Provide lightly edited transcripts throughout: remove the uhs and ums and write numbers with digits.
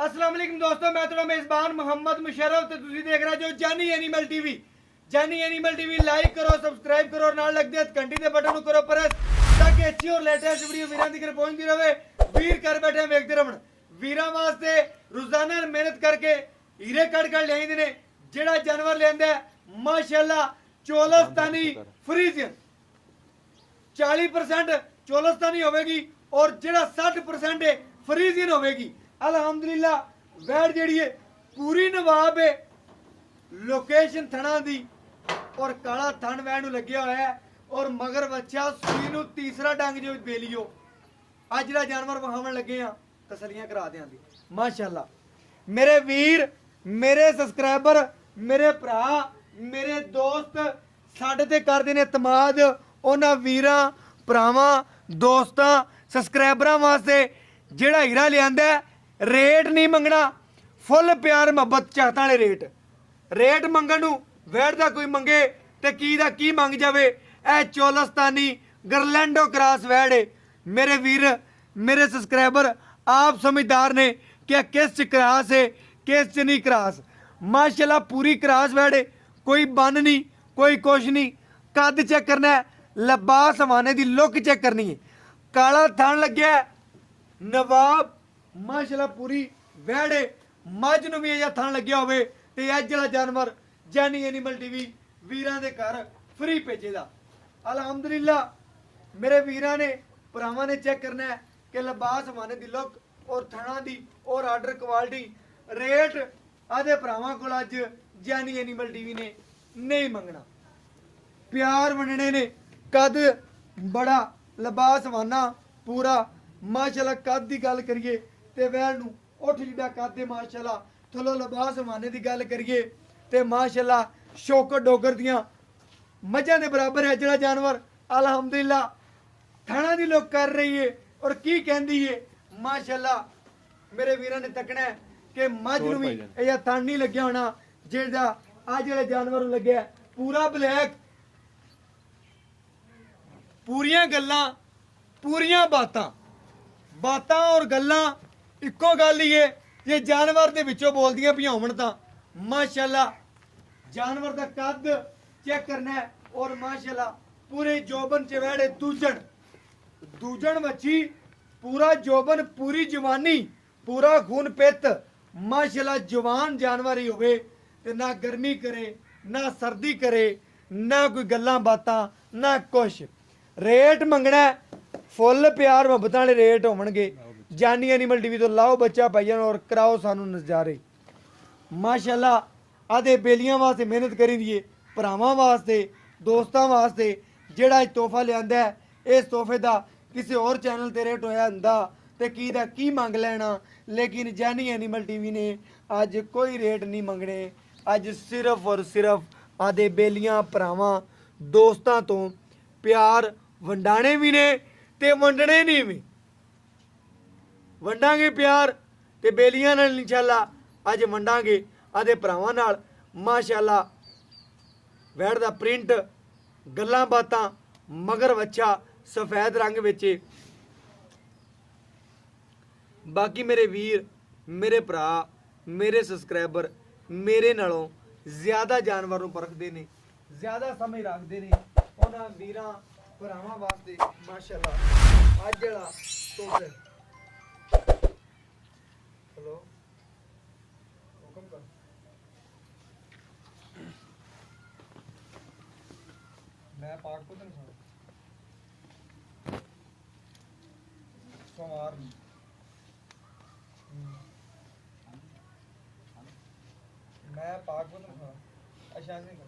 अस्सलाम वालेकुम दोस्तों, मैं थोड़ा मेजबान मोहम्मद मुशर्रफ ਤੇ ਤੁਸੀਂ ਦੇਖ ਰਹੇ ਜੋ ਜਾਨੀ ਐਨੀਮਲ ਟੀਵੀ। ਜਾਨੀ ਐਨੀਮਲ ਟੀਵੀ ਲਾਈਕ ਕਰੋ, ਸਬਸਕ੍ਰਾਈਬ ਕਰੋ और ਨਾਲ ਲੱਗਦੇ ਘੰਟੀ ਦੇ ਬਟਨ ਨੂੰ ਕਰੋ ਪ੍ਰੈਸ ਤਾਂ ਕਿ ਅੱਛੀ और लेटेस्ट ਵੀਡੀਓ ਵੀਰਾਂ ਦੀ ਘਰ ਪਹੁੰਚਦੀ ਰਹੇ। ਵੀਰ ਘਰ ਬੈਠੇ ਵੇਖਦੇ ਰਹਿਣ। ਵੀਰਾਂ ਵਾਸਤੇ ਰੋਜ਼ਾਨਾ ਮਿਹਨਤ ਕਰਕੇ ਹੀਰੇ ਕੱਢ ਲਿਆਉਂਦੇ ਨੇ। ਜਿਹੜਾ ਜਾਨਵਰ ਲੈਂਦਾ ਮਾਸ਼ਾਅੱਲਾ ਚੋਲਸਤਾਨੀ ਫਰੀਜ਼ੀਅਨ 40% ਚੋਲਸਤਾਨੀ ਹੋਵੇਗੀ और ਜਿਹੜਾ 60% ਹੈ ਫਰੀਜ਼ੀਅਨ ਹੋਵੇਗੀ। अलहमदुलिल्ला वैट जी है पूरी नवाब है। लोकेशन थना दी और काला थन वैट लग्या हुआ है और मगर बच्चा सूई नू तीसरा डंग जो बेलियो अज जो जानवर वहावन लगे हैं तसलियां करा दें दी माशाअल्लाह। मेरे वीर, मेरे सब्सक्राइबर, मेरे भरा, मेरे दोस्त साडे ते करदे ने इतमाद। उन्हां वीरां भरावां दोस्तां सब्सक्राइबरां वास्ते जेड़ा हीरा लिआंदा रेट नहीं मंगना, फुल प्यार मुहब्बत चाहता वाले रेट मंगण नू वैट दा कोई मंगे ते की दा की मंग जावे। ए चोलस्तानी गरलैंडो क्रॉस वैट है। मेरे वीर, मेरे सब्सक्राइबर आप समझदार ने कि किस च क्रॉस है किस च नहीं क्रॉस। माशाल्लाह पूरी क्रॉस वैट है, कोई बन नहीं कोई कुछ नहीं। कद चेक करना है, लिबास हवाने दी लुक चेक करनी है। काला थन लग्या नवाब माशाल्लाह पूरी वैड़ है। मझ नूं भी ये थन लग्या होवे ते अज जिहड़ा जानवर जानी एनिमल टीवी वीरां दे घर फ्री भेजेगा। अलहमदुलिल्लाह मेरे वीरां ने भरावां ने चेक करना है कि लिबास हवाने दी लुक और थणा दी और आर्डर क्वालिटी रेट आदे भरावां कोल अज जानी एनिमल टीवी ने नहीं मंगना। प्यार वंडने ने कद बड़ा लिबास हवाना पूरा माशाल्लाह। कद की गल करिए ते वैल नू उठ जिदा कद दे माशाल्लाह। थलो लिबास हवाने की गल करिए ते माशाल्लाह शौकत डोगर दियां मझां दे बराबर है जिहड़ा जानवर। अलहमदुलिल्लाह थाना दी लोग कर रही है और की कहंदी है माशाल्लाह। मेरे वीरां ने तकना है कि मझ नू भी इह थन नहीं लग्या होना जिहड़ा आ जिहड़े जानवर नू लग्या पूरा ब्लैक। पूरियां गल्लां पूरियां बातां और गल्लां इक्को गल ही है। जे जानवर दे विचों बोलदियां पियां होवण तां माशाल्लाह जानवर दा कद चेक करना है और माशाल्लाह पूरे जोबन च वैड़े दूजण मच्छी पूरा जोबन पूरी जवानी पूरा खून पित माशाल्लाह। जवान जानवर ही होवे ते ना गर्मी करे ना सर्दी करे ना कोई गल्लां बातां ना कुछ। रेट मंगना फुल प्यार मुहब्बत वाले रेट होवणगे। जानी एनिमल टीवी तो लाओ बच्चा भाईया और कराओ सानू नज़ारे माशाल्लाह। आदे बेलियां वास्ते मेहनत करी दिए, भरावां वास्ते दोस्तां वास्ते जेड़ा तोहफा लिआंदा है इस तोहफे दा किसी और चैनल ते रेट होया हुंदा ते की मंग लेना। लेकिन जानी एनिमल टीवी ने अज कोई रेट नहीं मंगने। अज सिर्फ और सिर्फ आदे बेलियां भरावां दोस्तां तो प्यार वंडाणे भी ने ते वंडणे नहीं भी। वंडांगे प्यार ते बेलियां नाल इंशाअल्लाह अज वंडांगे आदे भरावां नाल माशाअल्लाह। वैड़ दा प्रिंट गल्लां बातां मगर वच्छा सफेद रंग विच। बाकी मेरे वीर, मेरे भरा, मेरे सब्सक्राइबर मेरे नालों ज़्यादा जानवर नूं परखदे ने, ज़्यादा समझ रखदे ने। उन्हां वीरां भरावां वास्ते माशाअल्लाह अज जिहड़ा तोहफा हेलो हुकम कर मैं पाक को नहीं सोमवार मैं पाक को नहीं अच्छा नहीं कर।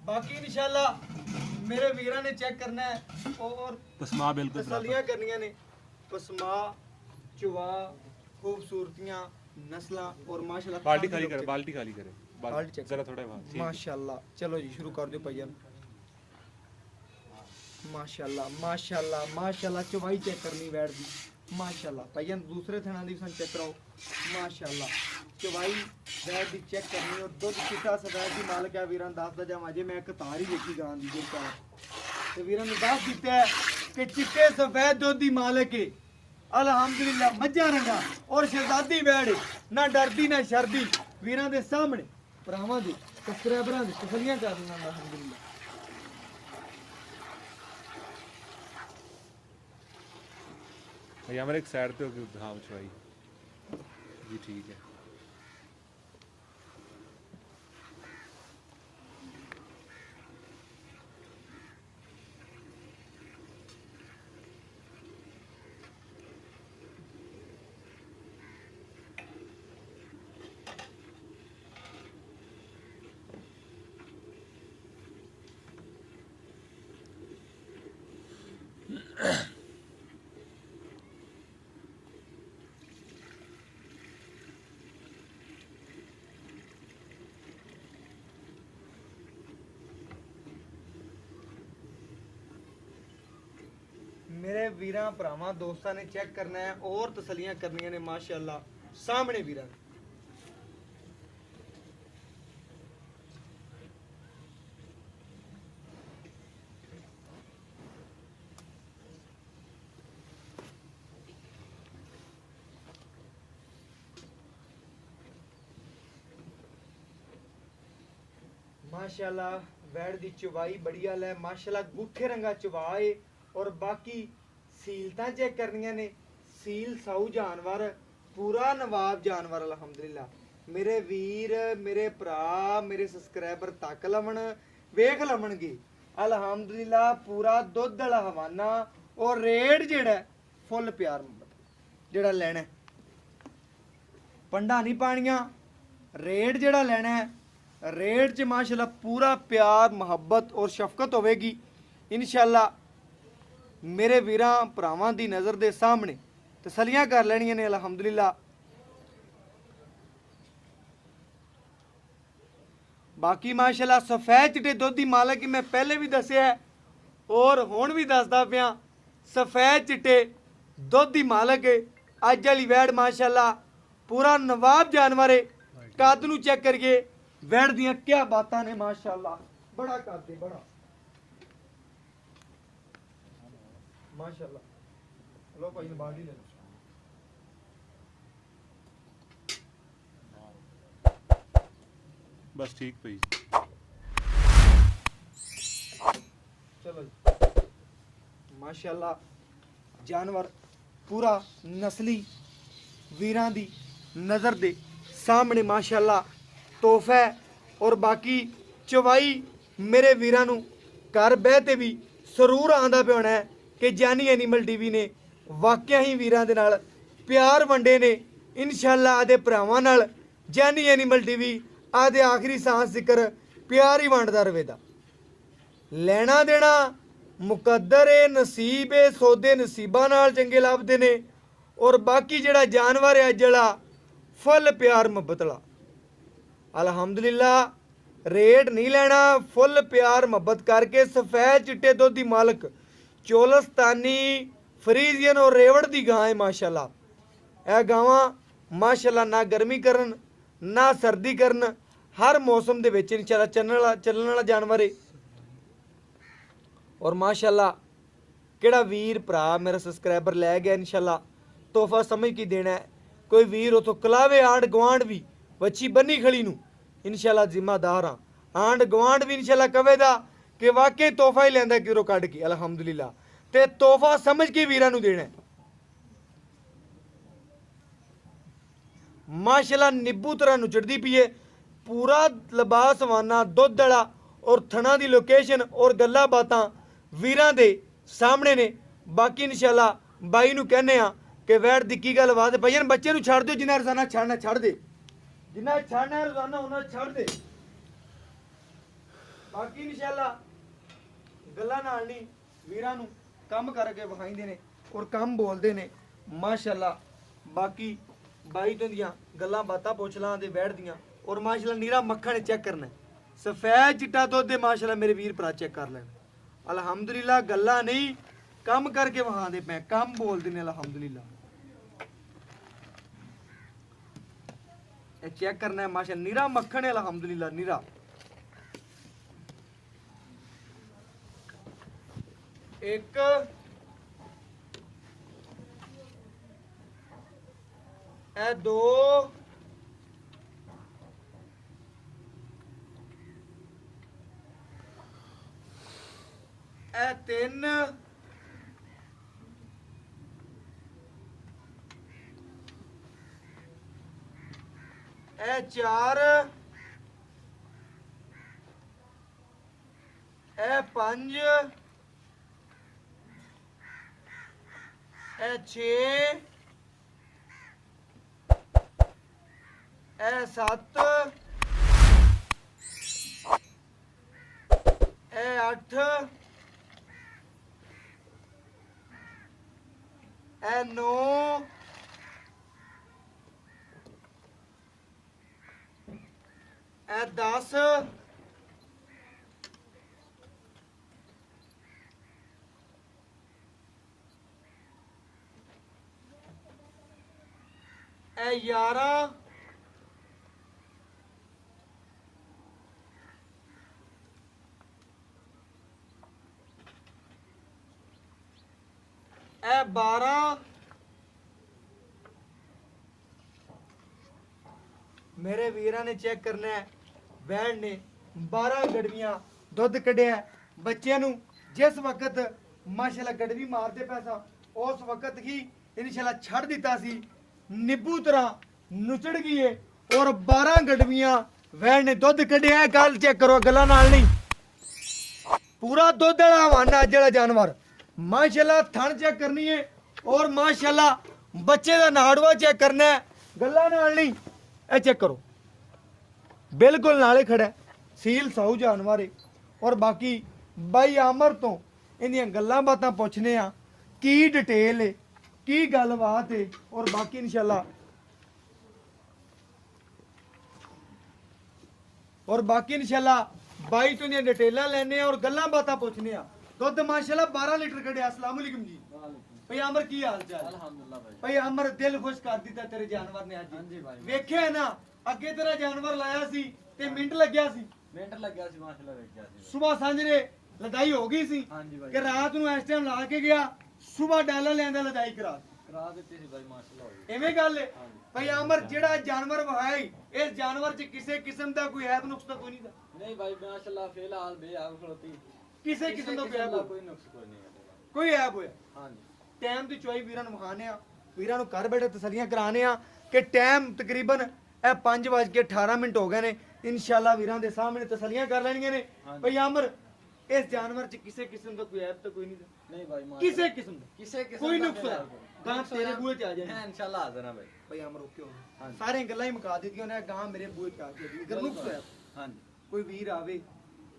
बाकी इंशाल्लाह मेरे वीरां ने चेक करना है और पसमा बिल्कुल तसलियां करनियां ने। पसमा चुवा खूबसूरतियां नस्लां और माशाल्लाह बाल्टी खाली करे बाल्टी चेक जरा थोड़ा वहां माशाल्लाह। चलो जी शुरू कर दो भैया। माशाल्लाह माशाल्लाह माशाल्लाह चवाई चेक करनी वैट दी माशाल्लाह। भैया दूसरे थना दी सन चेक कराओ माशाल्लाह। चवाई वैट दी चेक करनी और दुध चिट्टा सफेद दी मालक है। वीरां दस दा जां अजे मैं एक तार ही देखी गां दी ते वीरां ने दस दित्ता है कि चिट्टे सफेद दुध दी मालक है। ਅਲਹਮਦੁਲਿਲਾ ਮੱਝਾਂ ਰੰਗਾ ਔਰ ਸ਼ਹਿਜ਼ਾਦੀ ਵੈੜ ਨਾ ਡਰਦੀ ਨਾ ਸ਼ਰਦੀ ਵੀਰਾਂ ਦੇ ਸਾਹਮਣੇ ਭਰਾਵਾਂ ਦੇ ਸਬਸਕ੍ਰਾਈਬਰਾਂ ਦੀ ਤਸੱਲੀਆਂ ਕਰ ਲੈਣਾ ਅਲਹਮਦੁਲਿਲਾ। भैया हमारे एक साइड पे होगी हाँ भाई जी ठीक है। मेरे वीरां भरावां दोस्तां ने चेक करना है और तसलियां करनियां ने माशाअल्लाह सामने वीरां माशाअल्लाह वैड़ दी चवाई बड़ी हाल है माशाअल्लाह गुठे रंगा चवाए और बाकी सीलतां चेक करनियां ने सील साऊ जानवर पूरा नवाब जानवर अल्हम्दुलिल्लाह। मेरे वीर मेरे भरा मेरे सब्सक्राइबर तक लवन वेख लवणगे अल्हम्दुलिल्लाह पूरा दुध वाला हवाना और रेट जेड़ा फुल प्यार मुहब्बत जेड़ा लेना पंडा नहीं पानियां रेट जेड़ा लेना है रेट च माशाअल्लाह पूरा प्यार मुहब्बत और शफकत होवेगी इंशाअल्लाह। मेरे वीरां भरावां दी नज़र दे सामने तसलियां कर लैनियां ने अल्हम्दुलिल्लाह। बाकी माशाअल्लाह सफेद चिट्टे दुध दी मालक मैं पहले भी दस्या है और हुण भी दसदा पिया सफेद चिट्टे दुध दी मालक है अज वाली वैड़ माशाअल्लाह पूरा नवाब जानवर है। कद नूं चेक करिए वैड़ दियां क्या बातां ने माशाअल्लाह बड़ा कद है बड़ा माशाअल्लाह। लो भाई ने बाल्टी ले लो बस ठीक भाई चलो जी। माशाअल्लाह जानवर पूरा नस्ली वीरां दी नज़र दे सामने माशाअल्लाह तोहफा है और बाकी चवाई मेरे वीरां नूं घर बहते भी सरूर आंदा पिया होना है कि जानी एनीमल टीवी ने वाकई ही वीरां दे नाल प्यार वंडे ने इंशाअल्लाह आदे भरावां नाल जानी एनीमल टीवी आदे आखिरी सांस जिक्र प्यार ही वंडदा रवेगा। लेना देना मुकद्दर है नसीब है सौदे नसीबां नाल चंगे लभदे ने और बाकी जेड़ा जानवर है जेड़ा फुल प्यार मुहब्बत वाला अल्हम्दुलिल्लाह रेट नहीं लेना फुल प्यार मुहब्बत करके सफेद चिट्टे दुध दी मालक चोलस्तानी फ्रीजियन और रेवड़ दी गां है माशाअल्लाह। यह गावां माशाअल्लाह ना गर्मी करन ना सर्दी करन हर मौसम दे विच इंशाअल्लाह चलण वाला जानवर है और माशाअल्लाह केड़ा वीर भरा मेरा सब्सक्राइबर लै गया इंशाअल्लाह तोहफा समझ की देना है। कोई वीर उतो कलावे आंड गवांड भी बच्ची बन्नी खड़ी नूं इंशाअल्लाह जिम्मेदार हाँ आंड गवांड भी इंशाअल्लाह कवेदा कि वाकई तोहफा ही लैंदा किरो कढ के अल्हम्दुलिल्लाह ते तोहफा समझ के वीरां नूं देना है। माशाअल्लाह निब्बू तरह नुचड़दी पई है पूरा लिबास वाना दुध वाला और थना दी लोकेशन और गल्लां बातां वीरां दे सामने ने। बाकी इंशाअल्लाह बाई नूं कहने आ कि वैड़ दी की गल बात है भईयन बच्चे नूं छड़ दिओ जिन्ना रोजाना छड़ना छड़ दे जिन्ना छड़ना रोजाना उन्ना छड़ दे। बाकी इंशाअल्लाह गल्लां नाल नहीं वीरां नूं कम करके विखाइंदे ने और कम बोलदे ने माशाअल्लाह। बाकी बाई तो दियां गल्लां बातां पुछ लां ते वैड़ दियां और माशाअल्लाह नीरा मक्खन चेक करना सफेद चिट्टा दुध दे माशाअल्लाह मेरे वीर भरा चेक कर लैन अल्हम्दुलिल्लाह गल्लां नहीं कम करके विखांदे पे कम बोलदे ने अल्हम्दुलिल्लाह। चेक करना है माशाअल्लाह नीरा मक्खन है अल्हम्दुलिल्लाह नीरा। एक ਇਹ 2 ਇਹ 3 ਇਹ 4 ਇਹ 5 ਇਹ 6 ਇਹ 7 ਇਹ 8 ਇਹ 9 ਇਹ 10 ਇਹ 11 ਇਹ 12 ਮੇਰੇ ਵੀਰਾਂ ਨੇ ਚੈੱਕ ਕਰਨਾ ਹੈ ਵੈੜ ਨੇ 12 ਗੜਵੀਆਂ ਦੁੱਧ ਕੱਢਿਆ ਬੱਚਿਆਂ ਨੂੰ ਜਿਸ ਵਕਤ ਮਾਸ਼ਾਅੱਲਾ ਗੜਵੀ ਮਾਰਦੇ ਪੈਸਾ ਉਸ ਵਕਤ ਹੀ ਇਨਸ਼ਾਅੱਲਾ ਛੱਡ ਦਿੱਤਾ ਸੀ ਨਿੱਬੂ ਤਰ੍ਹਾਂ ਨੁਚੜ ਗਈ ਏ ਔਰ 12 ਗੜਵੀਆਂ ਵੈੜ ਨੇ ਦੁੱਧ ਕੱਢਿਆ ਹੈ। ਗੱਲ ਚੈੱਕ ਕਰੋ ਗੱਲਾਂ ਨਾਲ ਨਹੀਂ ਪੂਰਾ ਦੁੱਧ ਵਾਲਾ ਹਵਾਨਾ ਜਿਹੜਾ ਜਾਨਵਰ ਮਾਸ਼ਾਅੱਲਾ ਥਣ ਚੈੱਕ ਕਰਨੀ ਹੈ ਔਰ ਮਾਸ਼ਾਅੱਲਾ ਬੱਚੇ ਦਾ ਨਾੜਵਾ ਚੈੱਕ ਕਰਨਾ ਹੈ ਗੱਲਾਂ ਨਾਲ ਨਹੀਂ ਇਹ ਚੈੱਕ ਕਰੋ ਬਿਲਕੁਲ ਨਾਲੇ ਖੜਾ ਹੈ। ਸੀਲ ਸਾਊ ਜਾਨਵਰ ਹੈ ਔਰ ਬਾਕੀ ਬਾਈ ਆਮਰ ਤੋਂ ਇਹਦੀਆਂ ਗੱਲਾਂ ਬਾਤਾਂ ਪੁੱਛਨੇ ਆ ਕੀ ਡਿਟੇਲ ਹੈ ਕੀ ਗੱਲਬਾਤ ਹੈ ਔਰ ਬਾਕੀ ਇਨਸ਼ਾਅੱਲਾ ਬਾਈ ਤੋਂ ਦੀਆਂ ਡਿਟੇਲਾਂ ਲੈਣੇ ਆ ਔਰ ਗੱਲਾਂ ਬਾਤਾਂ ਪੁੱਛਨੇ ਆ ਦੁੱਧ ਮਾਸ਼ਾਅੱਲਾ 12 ਲੀਟਰ ਕੱਢਿਆ। अस्सलाम वालेकुम जी भाई अमर की हाल चाल अल्हम्दुलिल्लाह भाई भाई अमर दिल खुश कर दिता तेरे जानवर ने आज हाँ जी भाई ਵੇਖਿਆ ਨਾ ਅੱਗੇ ਤੇਰਾ ਜਾਨਵਰ ਲਾਇਆ ਸੀ ਤੇ ਮਿੰਟ ਲੱਗਿਆ ਸੀ ਮਿੰਟ ਲੱਗਿਆ ਸੀ ਮਾਸ਼ਾਅੱਲਾ ਵੇਖਿਆ ਸੀ ਸਵੇਰ ਸਾਂਝਰੇ ਲਦਾਈ ਹੋ ਗਈ ਸੀ हाँ जी भाई ਕਿ ਰਾਤ ਨੂੰ ਇਸ ਟਾਈਮ ਲਾ ਕੇ ਗਿਆ ਸਵੇਰ ਡਾਲਰ ਲੈਂਦਾ ਲਦਾਈ ਕਰਾ ਕਰਾ ਦਿੱਤੀ ਸੀ ਭਾਈ ਮਾਸ਼ਾਅੱਲਾ ਹੋਈ ਐਵੇਂ ਗੱਲ ਹੈ ਹਾਂਜੀ। ਭਾਈ ਅਮਰ ਜਿਹੜਾ ਜਾਨਵਰ ਵਹਾਈ ਇਸ ਜਾਨਵਰ 'ਚ ਕਿਸੇ ਕਿਸਮ ਦਾ ਕੋਈ ਐਬ ਨੁਕਸ ਤਾਂ ਕੋਈ ਨਹੀਂ ਦਾ नहीं भाई माशाअल्लाह फिलहाल बेआब खड़ोती ਕਿਸੇ ਕਿਸਮ ਦਾ ਕੋਈ ਐਬ कोई नुक्स कोई नहीं है ਕੋਈ ਐਬ ਹੋਇਆ हाँ जी ਟਾਈਮ ਦੀ ਚੋਈ ਵੀਰਾਂ ਨੂੰ ਵਿਖਾਣੇ ਆ ਵੀਰਾਂ ਨੂੰ ਘਰ ਬੈਠੇ ਤਸੱਲੀਆਂ ਕਰਾਣੇ ਆ ਕਿ ਟਾਈਮ ਤਕਰੀਬਨ ਇਹ 5:18 ਹੋ ਗਏ ਨੇ ਇਨਸ਼ਾਅੱਲਾ ਵੀਰਾਂ ਦੇ ਸਾਹਮਣੇ ਤਸੱਲੀਆਂ ਕਰ ਲੈਣੀਆਂ ਨੇ ਹਾਂਜੀ। ਭਈ ਅਮਰ ਇਸ ਜਾਨਵਰ 'ਚ ਕਿਸੇ ਕਿਸਮ ਦਾ ਕੋਈ ਐਬ ਤਾਂ ਕੋਈ ਨਹੀਂ ਦਾ नहीं भाई ਕਿਸੇ माशाअल्लाह ਕਿਸਮ ਦਾ किसे किसे ਕੋਈ ਨੁਕਸ ਹੈ ਗਾਂ ਤੇਰੇ ਬੂਹੇ 'ਚ ਆ ਜਾਣੀ है इंशाल्लाह हाजिर है भाई ਭਈ ਅਮਰ ਓਕੇ ਹੋ ਗਿਆ ਹਾਂਜੀ। ਸਾਰੀਆਂ ਗੱਲਾਂ ਹੀ ਮੁਕਾ ਦਿੱਤੀਆਂ ਨੇ ਗਾਂ ਮੇਰੇ ਬੂਹੇ 'ਚ ਆ ਜਾਣੀ ਅਗਰ ਨੁਕਸ ਹੋਇਆ हाँ जी ਕੋਈ ਵੀਰ ਆਵੇ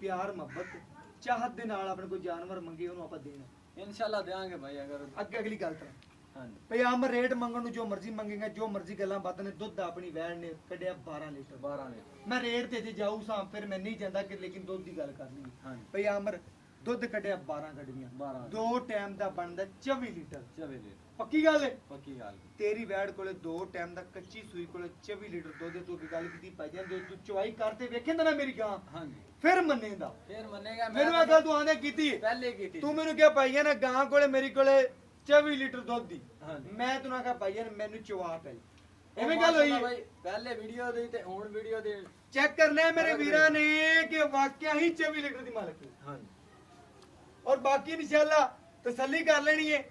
ਪਿਆਰ ਮੁਹੱਬਤ ਚਾਹਤ ਦੇ ਨਾਲ ਆਪਣੇ ਕੋਈ ਜਾਨਵਰ ਮੰਗੇ ਉਹਨੂੰ ਆਪਾਂ ਦੇਣਾ इंशाल्लाह देंगे भाई अगर ਅੱਗੇ ਅਗਲੀ ਗੱਲ ਤਾਂ हाँ जी ਭਈ ਅਮਰ ਰੇਟ ਮੰਗਣ ਨੂੰ ਜੋ ਮਰਜ਼ੀ ਮੰਗੇਗਾ ਜੋ ਮਰਜ਼ੀ ਗੱਲਾਂ ਬਾਤਾਂ ਨੇ ਦੁੱਧ ਆਪਣੀ ਵੈਣ ਨੇ ਕੱਢਿਆ 12 ਲੀਟਰ 12 लीटर ਮੈਂ ਰੇਟ ਤੇ ਜੇ ਜਾਊ ਸਾਂ ਫਿਰ ਮੈਂ ਨਹੀਂ ਜਾਂਦਾ ਕਿ ਲੇਕਿਨ ਦੁੱਧ ਦੀ ਗੱਲ ਕਰਨੀ हाँ जी ਭਈ ਅਮਰ ਦੁੱਧ ਕੱਢਿਆ 12 ਗੱਡੀਆਂ 12 ਦੋ ਟਾਈਮ ਦਾ ਬਣਦਾ 24 ਲੀਟਰ 24 लीटर ਪੱਕੀ ਗੱਲ ਹੈ पक्की गल ਤੇਰੀ ਵੈੜ ਕੋਲੇ ਦੋ ਟਾਈਮ ਦਾ ਕੱਚੀ ਸੂਈ ਕੋਲੇ 24 ਲੀਟਰ ਦੁੱਧ ਹੈ, ਤੂੰ ਕੀ ਗੱਲ ਕੀਤੀ ਭਾਈ ਜਾਨ ਜੋ ਤੂੰ ਚੁਆਈ ਕਰਤੇ ਵੇਖੇਂਦਾ ਨਾ ਮੇਰੀ ਗਾਂ हाँ जी ਫਿਰ ਮੰਨੇਂਦਾ फिर मनेगा ਮੈਨੂੰ ਇਹ ਗੱਲ ਤੂੰ ਆਂਦੇ ਕੀਤੀ पहले की थी ਤੂੰ ਮੈਨੂੰ ਕਿਹਾ ਭਾਈ ਜਾਨ ਗਾਂ ਕੋਲੇ ਮੇਰੀ ਕੋਲੇ 24 ਲੀਟਰ ਦੁੱਧ ਦੀ हाँ जी ਮੈਂ ਤੈਨੂੰ ਆਖਿਆ ਭਾਈ ਜਾਨ ਮੈਨੂੰ ਚਵਾ ਪਈ ਐਵੇਂ ਗੱਲ ਹੋਈ भाई पहले वीडियो दी ते हुन वीडियो दी ਚੈੱਕ ਕਰਨਾ ਹੈ ਮੇਰੇ ਵੀਰਾਂ ਨੇ ਕਿ ਵਾਕਿਆ ਹੀ 24 ਲੀਟਰ ਦੀ ਮਾਲਕ ਹੈ हाँ जी ਔਰ ਬਾਕੀ ਇਨਸ਼ਾਅੱਲਾ ਤਸੱਲੀ ਕਰ ਲੈਣੀ ਹੈ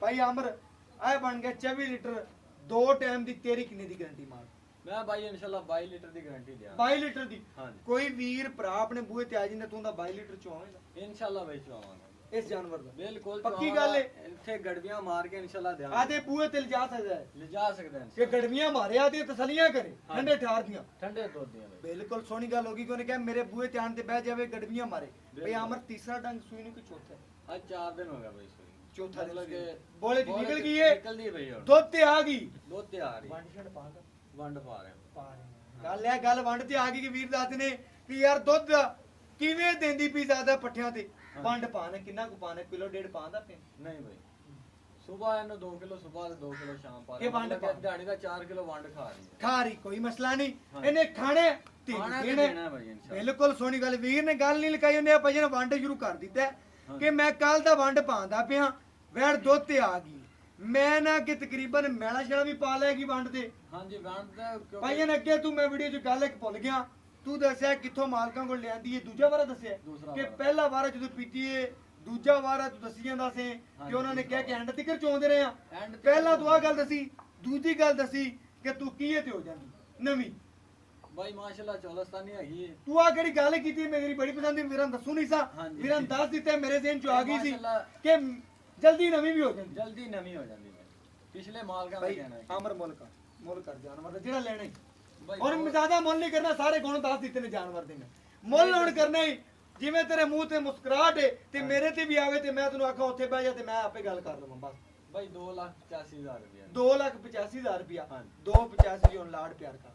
ਭਾਈ ਅਮਰ ਆਏ ਬਣ ਗਿਆ 24 ਲੀਟਰ ਦੋ ਟਾਈਮ ਦੀ ਤੇਰੀ ਕਿੰਨੇ ਦੀ ਗਾਰੰਟੀ ਮਾਰ मैं भाई इंशाल्लाह 22 लीटर दी गारंटी दिया 22 ਲੀਟਰ ਦੀ हाँ जी ਕੋਈ ਵੀਰ ਭਰਾ ਆਪਣੇ ਬੂਹੇ ਤੇ ਆ ਜਿੰਦਾ ਤੂੰ ਦਾ 22 ਲੀਟਰ ਚੋਵੇਂਗਾ इंशाल्लाह भाई चवावांगा ਇਸ ਜਾਨਵਰ ਦਾ बिल्कुल पक्की गल है। इथे गड़बियां मार के इंशाल्लाह ध्यान ਆਦੇ ਬੂਹੇ ਤੇ ਲਿਜਾ ਸਕਦਾ ਹੈ ले जा सकते हैं ਕਿ ਗੜਵੀਆਂ ਮਾਰਿਆ ਤੇ ਤਸੱਲੀਆਂ ਕਰੇ ਹਾਂ। ਠੰਡੇ ਠਾਰ ਦੀਆਂ ठंडे दूध दिया भाई ਬਿਲਕੁਲ ਸੋਹਣੀ ਗੱਲ ਹੋ ਗਈ ਕੋਨੇ ਕਿਹਾ ਮੇਰੇ ਬੂਹੇ ਤੇ ਆਣ ਤੇ ਬਹਿ ਜਾਵੇ ਗੜਵੀਆਂ ਮਾਰੇ ਭਈ ਬਿਲਕੁਲ। ਅਮਰ ਤੀਸਰਾ ਡੰਗ ਸੂਈ ਨੂੰ ਕਿ ਚੌਥਾ ਹੈ? आज 4 दिन हो गया भाई सोई ਚੌਥਾ ਦਿਨ मतलब ਸੂਈ। कि ਬੋਲੇ ਦੀ ਨਿਕਲ ਗਈ ਹੈ निकल दी भाई और ਦੁੱਧ ਤੇ ਆ ਗਈ दूध ते आ रही ਵੰਡ ਛੜ ਪਾ ਦਾ वंड पा रहे हैं ਪਾ ਰਹੇ ਹਾਂ। ਗੱਲ ਹੈ ਗੱਲ ਵੰਡ ਤੇ ਆ ਗਈ ਕਿ ਵੀਰ ਦੱਸਦੇ ਨੇ ਕਿ ਯਾਰ ਦੁੱਧ ਕਿਵੇਂ ਦਿੰਦੀ ਪਈ ਜ਼ਿਆਦਾ ਪੱਠਿਆਂ ਤੇ ਹਾਂ। ਵੰਡ ਪਾਣਾ ਕਿੰਨਾ ਕੁ ਪਾਣਾ ਕਿਲੋ ਡੇਢ ਪਾਉਂਦਾ ਪਿਆ नहीं भाई सुबह इन्हें 2 किलो सुबह ते 2 किलो शाम पा ये वंड पा- दिहाड़ी का 4 किलो वंड खा रही है ਖਾ ਰਹੀ ਕੋਈ ਮਸਲਾ ਨਹੀਂ ਹਾਂ। ਇਹਨੇ ਖਾਣੇ ਤੇ खाना भी ਦੇਣੇ देना है भाई इंशाल्लाह ਬਿਲਕੁਲ ਸੋਹਣੀ ਗੱਲ ਵੀਰ ਨੇ ਗੱਲ ਨਹੀਂ ਲਕਾਈ ਉਹਨੇ ਭਾਜੀ ਨੇ ਵੰਡ ਸ਼ੁਰੂ ਕਰ ਦਿੱਤਾ ਹੈ ਹਾਂ। ਕਿ ਮੈਂ ਕੱਲ ਦਾ ਵੰਡ ਪਾਉਂਦਾ ਪਿਆ ਵੈੜ ਦੁੱਧ ਤੇ ਆ ਗਈ ਮੈਂ ਨਾ ਕਿ ਤਕਰੀਬਨ ਮੈਲਾ ਛੜਾ ਵੀ ਪਾ ਲੈਗੀ ਵੰਡ ਤੇ ਹਾਂਜੀ ਵੰਡ ਦਾ ਭਾਈਆਂ ਨੇ ਅੱਗੇ ਤੂੰ ਮੈਂ ਵੀਡੀਓ 'ਚ ਗੱਲ ਇੱਕ ਭੁੱਲ ਗਿਆ ਤੂੰ ਦੱਸਿਆ ਕਿੱਥੋਂ ਮਾਲਕਾਂ ਕੋਲ ਲਿਆਂਦੀ ਏ ਦੂਜਾ ਵਾਰਾ ਦੱਸਿਆ ਦੂਸਰਾ ਕਿ ਵਾਰਾ। ਪਹਿਲਾ ਵਾਰਾ ਜਦੋਂ ਪੀਤੀ ਏ ਦੂਜਾ ਵਾਰਾ ਤੂੰ ਦੱਸੀ ਜਾਂਦਾ ਸੀ ਕਿ ਹਾਂਜੀ, ਉਹਨਾਂ ਨੇ ਕਿਹਾ ਕਿ ਦੂਸਰਾ ਐਂਡ ਤੱਕ ਚੋਂਦੇ ਰਹੇ ਆ End ਤੀਕਰ ਪਹਿਲਾਂ ਤੂੰ ਆ ਗੱਲ ਦੱਸੀ ਦੂਜੀ ਗੱਲ ਦੱਸੀ ਕਿ ਤੂੰ ਕੀ ਤੇ ਹੋ ਜਾਂਦੀ ਨਵੀਂ ਬਾਈ ਮਾਸ਼ਾਅੱਲਾ ਚੌਲਸਤਾਨੀ ਹੈਗੀ ਹੈ ਤੂੰ ਆ ਕਿਹੜੀ ਗੱਲ ਕੀਤੀ ਮੇਰੀ ਬੜੀ ਪਸੰਦ ਦੀ ਵੀਰਾਂ ਦੱਸੂ ਨਹੀਂ ਸਾ ਹਾਂਜੀ। ਵੀਰਾਂ ਦੱਸ ਦਿੱਤੇ ਮੇਰੇ ਜ਼ਿਹਨ ਚ ਆ ਗਈ ਸੀ ਮਾਸ਼ਾਅੱਲਾ। ਕਿ ਜਲਦੀ ਨਵੀਂ ਵੀ ਹੋ ਜਾਂਦੀ ਜਲਦੀ ਨਵੀਂ ਹੋ ਜਾਂਦੀ ਹੈ ਪਿਛਲੇ ਮਾਲਕਾਂ ਦਾ ਭਾਈ ਕਹਿਣਾ ਹੈ ਅਮਰ ਮੁੱਲ ਕਰ ਜਾਨਵਰ ਦਾ ਜਿਹੜਾ ਲੈਣਾ ਹੀ ਬਾਈ ਔਰ ਬਹੁਤ- ਜ਼ਿਆਦਾ ਮੁੱਲ ਨਹੀਂ ਕਰਨਾ ਸਾਰੇ ਗੁਣ ਦੱਸ ਦਿੱਤੇ ਨੇ ਜਾਨਵਰ ਦੇ ਨੇ ਮੁੱਲ ਹੁਣ ਕਰਨਾ ਹੀ ਜਿਵੇਂ ਤੇਰੇ ਮੂੰਹ ਤੇ ਮੁਸਕਰਾਹਟ ਏ ਤੇ ਮੇਰੇ ਤੇ ਵੀ ਆਵੇ ਤੇ ਮੈਂ ਤੈਨੂੰ ਆਖਾਂ ਉੱਥੇ ਬਹਿ ਜਾ ਤੇ ਮੈਂ ਆਪੇ ਗੱਲ ਕਰ ਲਵਾਂ ਬਸ ਬਾਈ 2,85,000 ਰੁਪਏ 2,85,000 ਰੁਪਇਆ ਹਾਂਜੀ। 285 ਜੀ ਹੁਣ ਲਾੜ ਪਿਆਰ ਕਰਦਾ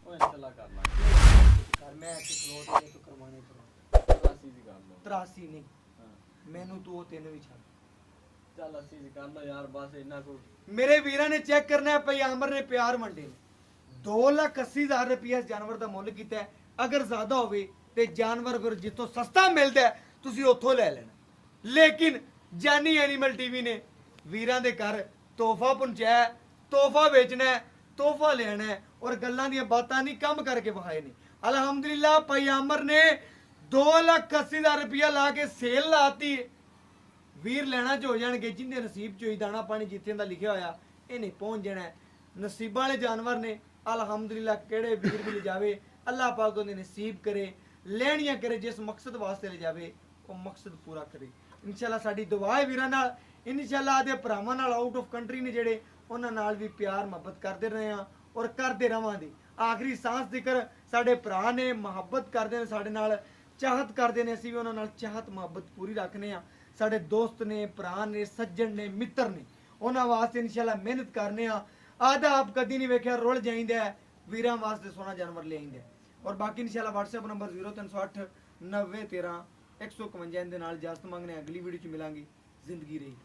ਉਹ ਇੰਸ਼ਾਅੱਲਾ ਕਰ ਲਾਂਗੇ ਕਰ ਮੈਂ ਇੱਥੇ ਖਲੋਟ ਕੇ ਤੂੰ ਕਰਵਾਣੇ ਕਰਵਾ 83 ਦੀ ਕਰ ਲਓ 83 ਨਹੀਂ ਹਾਂ ਮੈਨੂੰ ਤੂੰ ਉਹ ਤਿੰਨ ਵੀ ਛੱਡ ਚੱਲ 80 ਦੀ ਕਰ ਲਓ ਯਾਰ ਬਸ ਇੰਨਾ ਕੋ ਮੇਰੇ ਵੀਰਾਂ ਨੇ ਚੈੱਕ ਕਰਨਾ ਹੈ ਭਈ ਆਮਰ ਨੇ ਪਿਆਰ ਮੰਡੇ ਨੇ 2,80,000 ਰੁਪਏ ਇਸ ਜਾਨਵਰ ਦਾ ਮੁੱਲ ਕੀਤਾ ਹੈ। ਅਗਰ ਜ਼ਿਆਦਾ ਹੋਵੇ ਤੇ ਜਾਨਵਰ ਫਿਰ ਜਿੱਥੋਂ ਸਸਤਾ ਮਿਲਦਾ ਹੈ, ਤੁਸੀਂ ਉੱਥੋਂ ਲੈ ਲੈਣਾ ਲੇਕਿਨ ਜਾਨੀ ਐਨੀਮਲ ਟੀਵੀ ਨੇ ਵੀਰਾਂ ਦੇ ਘਰ ਤੋਹਫਾ ਪਹੁੰਚਾਇਆ ਤੋਹਫਾ ਵੇਚਣਾ ਹੈ ਤੋਹਫਾ ਲੈਣਾ ਹੈ ਔਰ ਗੱਲਾਂ ਦੀਆਂ ਬਾਤਾਂ ਨਹੀਂ ਕੰਮ ਕਰਕੇ ਵਿਖਾਏ ਨੇ ਅਲਹਮਦੁਲਿਲਾ ਭਈ ਆਮਰ ਨੇ 2,80,000 ਰੁਪਇਆ ਲਾ ਕੇ ਸੇਲ ਲਾਤੀ ਹੈ। ਵੀਰ ਲੈਣਾ ਚ ਹੋ ਜਾਣਗੇ ਜਿੰਨੇ ਨਸੀਬ ਚ ਹੋਈ ਦਾਣਾ ਪਾਣੀ ਜਿੱਥੇ ਦਾ ਲਿਖਿਆ ਹੋਇਆ ਇਹਨੇ ਪਹੁੰਚ ਜਾਣਾ ਹੈ। ਨਸੀਬਾਂ ਵਾਲੇ ਜਾਨਵਰ ਨੇ ਅਲਹਮਦੁਲਿਲਾ ਕਿਹੜੇ ਵੀਰ ਵੀ ਲਿਜਾਵੇ ਅੱਲਾਹ ਪਾਕ ਉਹਦੇ ਨਸੀਬ ਕਰੇ ਲੈਣੀਆਂ ਕਰੇ ਜਿਸ ਮਕਸਦ ਵਾਸਤੇ ਲਿਜਾਵੇ ਉਹ ਮਕਸਦ ਪੂਰਾ ਕਰੇ ਇਨਸ਼ਾਅੱਲਾ ਸਾਡੀ ਦੁਆ ਹੈ ਵੀਰਾਂ ਨਾਲ ਇਨਸ਼ਾਅੱਲਾ ਆਦੇ ਭਰਾਵਾਂ ਨਾਲ ਆਊਟ ਆਫ ਕੰਟਰੀ ਨੇ ਜਿਹੜੇ ਉਹਨਾਂ ਨਾਲ ਵੀ ਪਿਆਰ ਮੁਹੱਬਤ ਕਰਦੇ ਰਹੇ ਆ ਔਰ ਕਰਦੇ ਰਵਾਂਗੇ ਆਖਰੀ ਸਾਂਸ ਜ਼ਿਕਰ ਸਾਡੇ ਭਰਾ ਨੇ ਮੁਹੱਬਤ ਕਰਦੇ ਨੇ ਸਾਡੇ ਨਾਲ ਚਾਹਤ ਕਰਦੇ ਨੇ ਅਸੀਂ ਵੀ ਉਹਨਾਂ ਨਾਲ ਚਾਹਤ ਮੁਹੱਬਤ ਪੂਰੀ ਰੱਖਨੇ ਆ ਸਾਡੇ ਦੋਸਤ ਨੇ ਭਰਾ ਨੇ ਸੱਜਣ ਨੇ ਮਿੱਤਰ ਨੇ ਉਹਨਾਂ ਵਾਸਤੇ ਇਨਸ਼ਾਅੱਲਾ ਮਿਹਨਤ ਕਰਨੇ ਆ ਆਦਾ ਆਪ ਕਦੀ ਨਹੀਂ ਵੇਖਿਆ ਰੁੱਲ ਜਾਂਦਾ ਹੈ ਵੀਰਾਂ ਵਾਸਤੇ ਸੋਹਣਾ ਜਾਨਵਰ ਲੈ ਆਈਂਦੇ ਔਰ ਬਾਕੀ ਇਨਸ਼ਾਅੱਲਾ WhatsApp ਨੰਬਰ 0308 9013 151 ਦੇ ਨਾਲ ਇਜਾਜ਼ਤ ਮੰਗਨੇ ਅਗਲੀ ਵੀਡੀਓ ਚ ਮਿਲਾਂਗੇ ਜ਼ਿੰਦਗੀ ਰਹੀ